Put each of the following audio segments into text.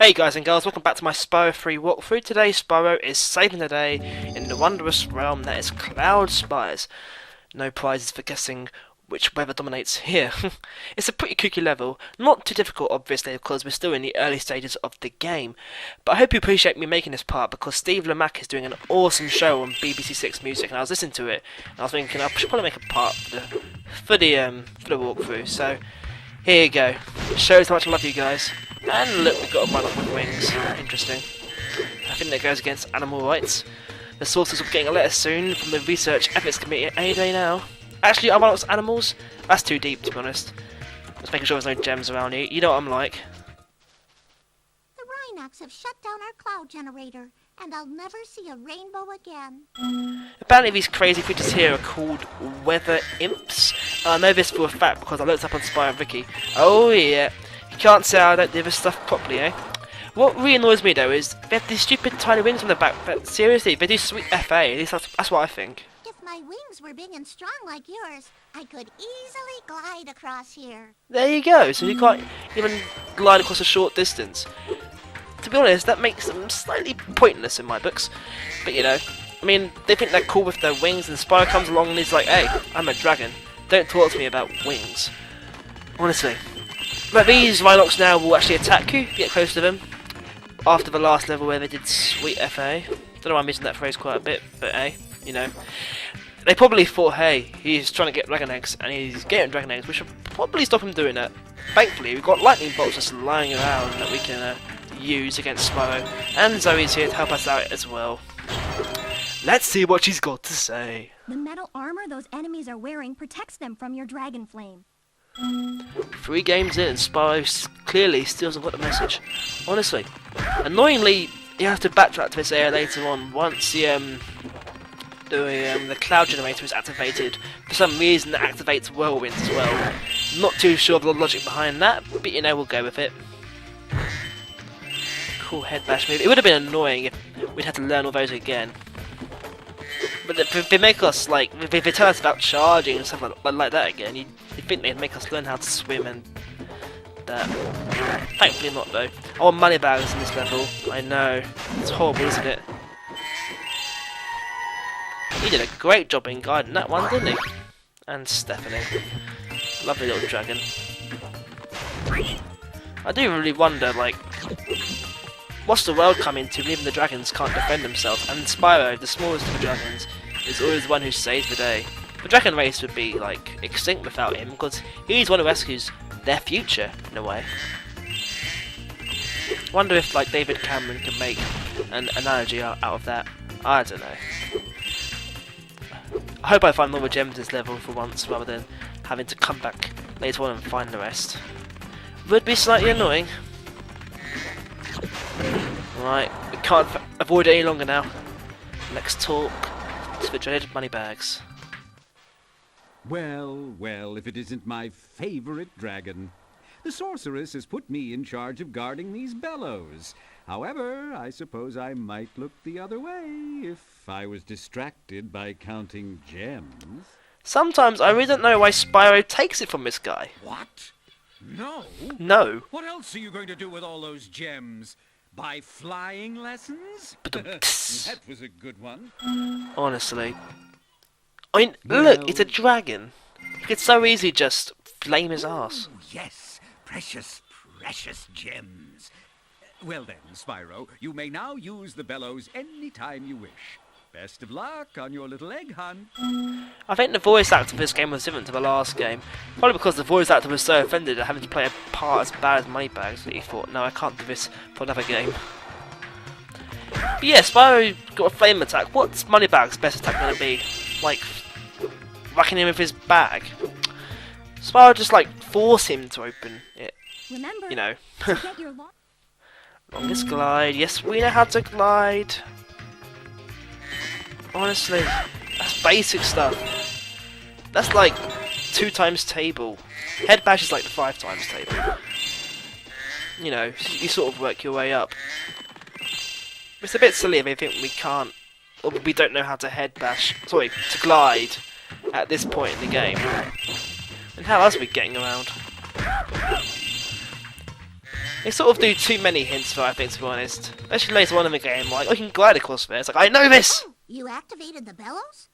Hey guys and girls, welcome back to my Spyro 3 walkthrough. Today Spyro is saving the day in the wondrous realm that is Cloud Spires. No prizes for guessing which weather dominates here. It's a pretty kooky level, not too difficult obviously because we're still in the early stages of the game. But I hope you appreciate me making this part because Steve Lamacq is doing an awesome show on BBC Six Music and I was listening to it and I was thinking I should probably make a part for the walkthrough. So here you go. It shows how much I love you guys. And look, we've got a Rhynocs with wings. Interesting. I think that goes against animal rights. The sources will be getting a letter soon from the Research Ethics Committee at any day now. Actually, are Rhynocs animals? That's too deep, to be honest. Just making sure there's no gems around here. You know what I'm like. The Rhynocs have shut down our cloud generator, and I'll never see a rainbow again. Apparently these crazy creatures here are called weather imps. I know this for a fact because I looked up on Spyro Wiki. Oh yeah. You can't say I don't do this stuff properly, eh? What really annoys me though is they have these stupid tiny wings on the back, but seriously, they do sweet FA, at least that's what I think. If my wings were big and strong like yours, I could easily glide across here. There you go, so you can't even glide across a short distance. To be honest, that makes them slightly pointless in my books. But you know, I mean, they think they're cool with their wings and Spyro comes along and he's like, hey, I'm a dragon, don't talk to me about wings. Honestly. But these Rhynocs now will actually attack you if you get close to them. After the last level where they did sweet FA. Don't know why I'm using that phrase quite a bit, but hey, you know. They probably thought, hey, he's trying to get dragon eggs, and he's getting dragon eggs, we should probably stop him doing that. Thankfully, we've got lightning bolts just lying around that we can use against Spyro. And Zoe's here to help us out as well. Let's see what she's got to say. The metal armor those enemies are wearing protects them from your dragon flame. 3 games in, Spyro clearly still hasn't got the message. Honestly. Annoyingly, you have to backtrack to this area later on once the cloud generator is activated. For some reason it activates whirlwind as well. Not too sure of the logic behind that, but you know, we'll go with it. Cool head bash move. It would have been annoying if we'd had to learn all those again. But if they make us, like, if they tell us about charging and stuff like that again, you'd think they'd make us learn how to swim and that. Thankfully not, though. I want money bags in this level. I know. It's horrible, isn't it? He did a great job in guiding that one, didn't he? And Stephanie. Lovely little dragon. I do really wonder, like, what's the world coming to when even the dragons can't defend themselves? And Spyro, the smallest of the dragons, is always the one who saves the day. The dragon race would be, like, extinct without him, because he's one who rescues their future, in a way. Wonder if, like, David Cameron can make an analogy out of that. I don't know. I hope I find more gems this level for once, rather than having to come back later on and find the rest. Would be slightly annoying. Right, we can't avoid it any longer now. Let's talk to the dreaded money bags. Well, well, if it isn't my favorite dragon. The sorceress has put me in charge of guarding these bellows. However, I suppose I might look the other way if I was distracted by counting gems. Sometimes I really don't know why Spyro takes it from this guy. What? No? No. What else are you going to do with all those gems? Buy flying lessons? That was a good one. Honestly. I mean, look, it's a dragon. You could so easily just flame his ass. Oh, yes, precious, precious gems. Well then, Spyro, you may now use the bellows any time you wish. Best of luck on your little egg hunt. I think the voice actor for this game was different to the last game. Probably because the voice actor was so offended at having to play a part as bad as Moneybags that he thought, no, I can't do this for another game. But yeah, Spyro got a flame attack. What's Moneybags' best attack going to be? Like, whacking him with his bag? Spyro just, like, force him to open it. Remember, You know. to get your Longest glide. Yes, we know how to glide. Honestly, that's basic stuff. That's like 2 times table. Head bash is like the 5 times table. You know, you sort of work your way up. It's a bit silly if we think we can't, or we don't know how to head bash, sorry, to glide at this point in the game. And how else are we getting around? They sort of do too many hints for, I think, to be honest. Especially later on in the game, like, oh, you can glide across there. It's like, I know this! Oh, you activated the bellows?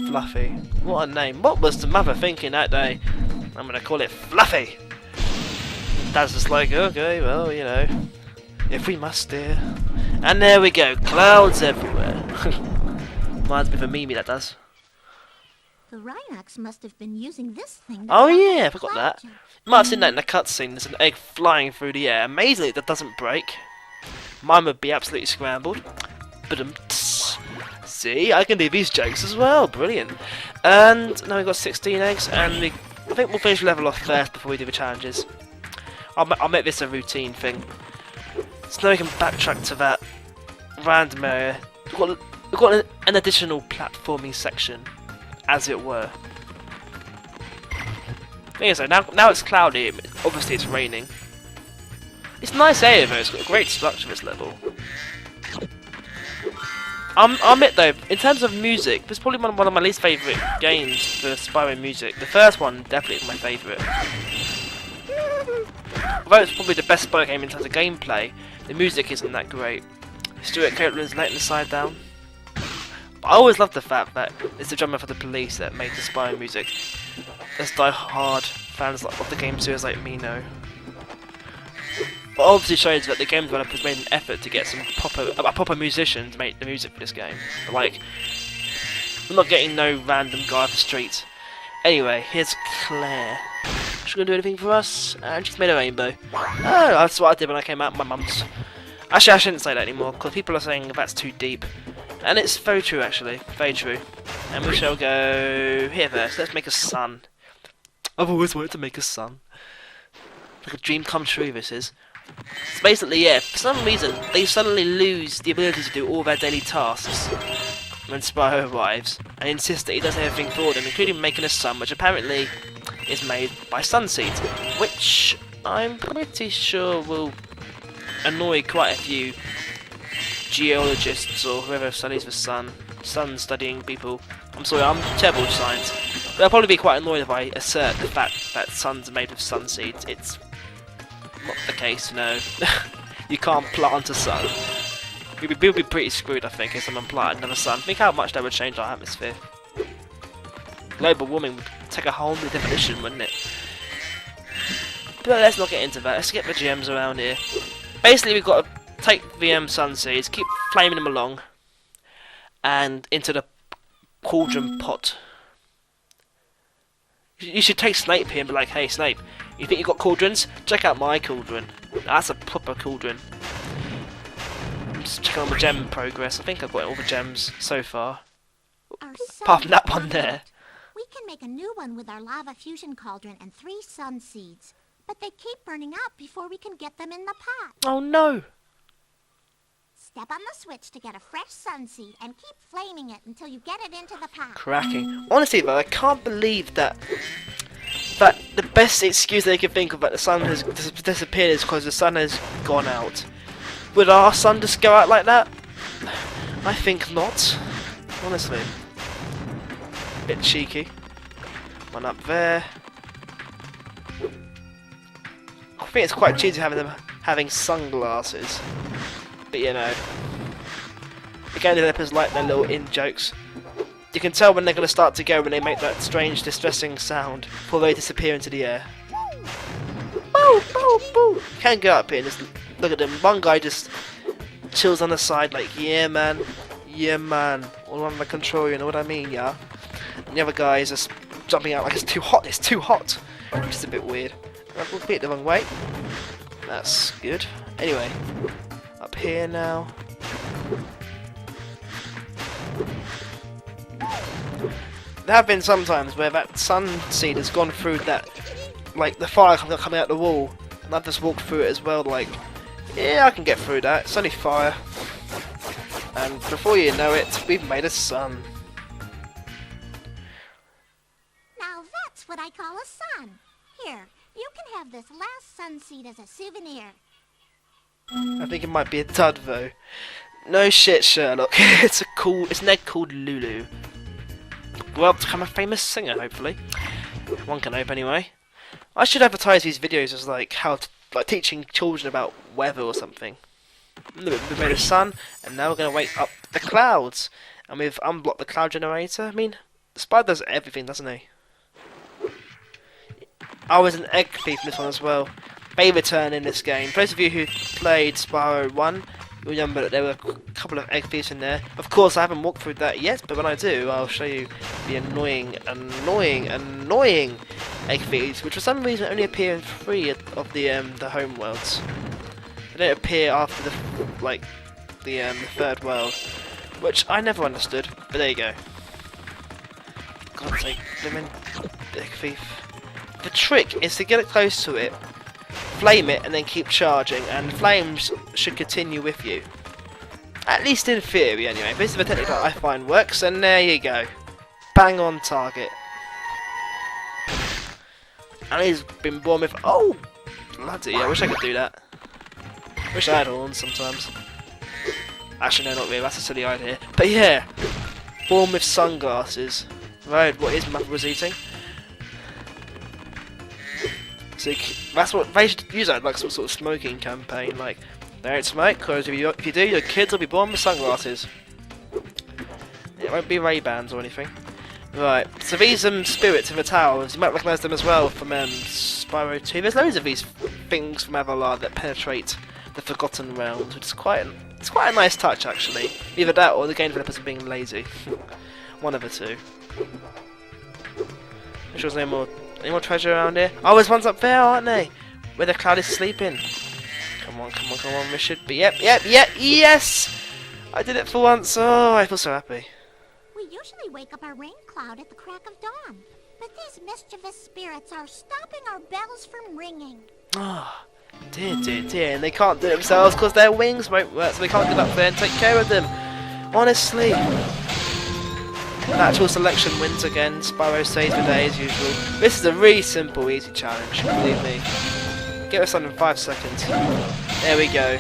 Fluffy. What a name. What was the mother thinking that day? I'm gonna call it Fluffy! Dad's just like, okay, well, you know, if we must steer. And there we go, clouds everywhere. Reminds me of a meme that does. The Rhynocs must have been using this thing. Oh yeah, I forgot that. You might have seen that in the cutscene. There's an egg flying through the air. Amazingly, that doesn't break. Mine would be absolutely scrambled. But see, I can do these jokes as well. Brilliant. And now we've got 16 eggs, and I think we'll finish level off first before we do the challenges. I'll make this a routine thing. So now we can backtrack to that random area. We've got an additional platforming section, as it were. Thing is, now it's cloudy. Obviously, it's raining. It's a nice area though. It's got a great structure. This level. I'll admit though, in terms of music, this is probably one of my least favourite games for Spyro music. The first one definitely is my favourite. Although it's probably the best Spyro game in terms of gameplay, the music isn't that great. Stuart Copeland's letting the side down. But I always loved the fact that it's the drummer for the Police that made the Spyro music. As die-hard fans of the game series like me know. But obviously shows that the game developers made an effort to get some proper musician to make the music for this game. Like, we're not getting no random guy off the street. Anyway, here's Claire. She's gonna do anything for us, and she's made a rainbow. Oh, that's what I did when I came out of my mum's. Actually, I shouldn't say that anymore, because people are saying that's too deep. And it's very true, actually. Very true. And we shall go here first. Let's make a sun. I've always wanted to make a sun. Like a dream come true, this is. So basically, yeah, for some reason, they suddenly lose the ability to do all their daily tasks when Spyro arrives, and insist that he does everything for them, including making a sun, which apparently is made by sun seeds, which I'm pretty sure will annoy quite a few geologists or whoever studies the sun studying people. I'm sorry, I'm terrible at science. But they'll probably be quite annoyed if I assert the fact that suns are made of sun seeds. It's not the case, no. You can't plant a sun. We'd be pretty screwed, I think, if someone planted another sun. Think how much that would change our atmosphere. Global warming would take a whole new definition, wouldn't it? But let's not get into that. Let's get the gems around here. Basically, we've got to take the sun seeds, keep flaming them along, and into the cauldron pot. You should take Snape here and be like, hey Snape, you think you've got cauldrons? Check out my cauldron. That's a proper cauldron. I'm just checking on the gem progress. I think I've got all the gems so far. Apart from that one there. We can make a new one with our lava fusion cauldron and 3 sun seeds. But they keep burning up before we can get them in the pot. Oh no! Step on the switch to get a fresh sun seed and keep flaming it until you get it into the pot. Cracking. Honestly though, I can't believe that the best excuse they can think of that the sun has disappeared is because the sun has gone out. Would our sun just go out like that? I think not. Honestly. Bit cheeky. One up there. I think it's quite cheesy having them having sunglasses. But you know, the game developers like their little in-jokes. You can tell when they're going to start to go when they make that strange, distressing sound before they disappear into the air. Boo, boo, boo! You can go up here and just look at them. One guy just chills on the side like, yeah man, all under control, you know what I mean, yeah? And the other guy is just jumping out like it's too hot, which is a bit weird. We'll be it the wrong way. That's good. Anyway, up here now. There have been some times where that sun seed has gone through that, like the fire coming out the wall, and I've just walked through it as well, like, yeah, I can get through that, it's only fire. And before you know it, we've made a sun. Now that's what I call a sun. Here, you can have this last sun seed as a souvenir. I think it might be a dud though. No shit, Sherlock. It's an egg called Lulu. Well, to become a famous singer, hopefully. One can hope, anyway. I should advertise these videos as like how like teaching children about weather or something. We've made a sun, and now we're going to wake up the clouds. And we've unblocked the cloud generator. I mean, Spyro does everything, doesn't he? Oh, there's an egg thief in this one as well. Favorite turn in this game. For those of you who played Spyro 1, you'll remember that there were a couple of egg thieves in there. Of course, I haven't walked through that yet, but when I do, I'll show you the annoying egg thieves, which for some reason only appear in 3 of the home worlds. They don't appear after the third world, which I never understood. But there you go. God's sake, blimmin' egg thief. The trick is to get it close to it, flame it, and then keep charging, and flames should continue with you. At least in theory, anyway. This is the technique that I find works, and there you go. Bang on target. And he's been born with... Oh! Bloody, I wish I could do that. Wish I had horns sometimes. Actually, no, not really. That's a silly idea. But yeah, born with sunglasses. Right, what his mother was eating. So that's what they should use that, like some sort of smoking campaign. Like, don't smoke, because if you do, your kids will be born with sunglasses. It won't be Ray-Bans or anything. Right, so these spirits in the towers, you might recognise them as well from Spyro 2. There's loads of these things from Avalar that penetrate the Forgotten Realms, which is quite a nice touch actually. Either that or the game developers are being lazy. One of the two. Make sure there's any more treasure around here. Oh, there's ones up there, aren't they? Where the cloud is sleeping. Come on, we should be... Yep, yes! I did it for once. Oh, I feel so happy. We usually wake up our rain cloud at the crack of dawn. But these mischievous spirits are stopping our bells from ringing. Ah, dear. And they can't do it themselves because their wings won't work, so we can't get up there and take care of them. Honestly. Natural selection wins again. Spyro saves the day as usual. This is a really simple, easy challenge, believe me. Get us on in 5 seconds. There we go.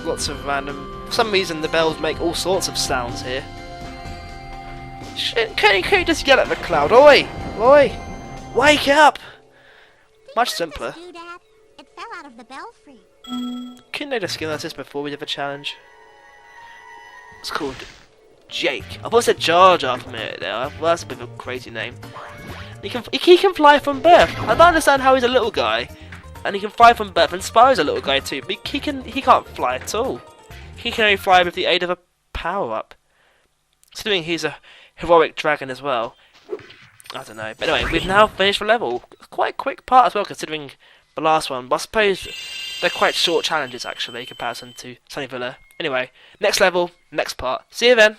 Lots of random... For some reason the bells make all sorts of sounds here. Shit, can't you just yell at the cloud? Oi! Wake up! Much simpler. It fell out of the belfry. Couldn't they just give us this before we did the challenge? It's called Jake. I thought it said Jar Jar from it there. Well, that's a bit of a crazy name. He can fly from birth. I don't understand how he's a little guy, and he can fly from birth. And Spyro's a little guy too, but he can't fly at all. He can only fly with the aid of a power-up. Considering he's a heroic dragon as well. I don't know. But anyway, we've now finished the level. Quite a quick part as well, considering the last one. But I suppose they're quite short challenges actually in comparison to Sunny Villa. Anyway, next level, next part. See you then.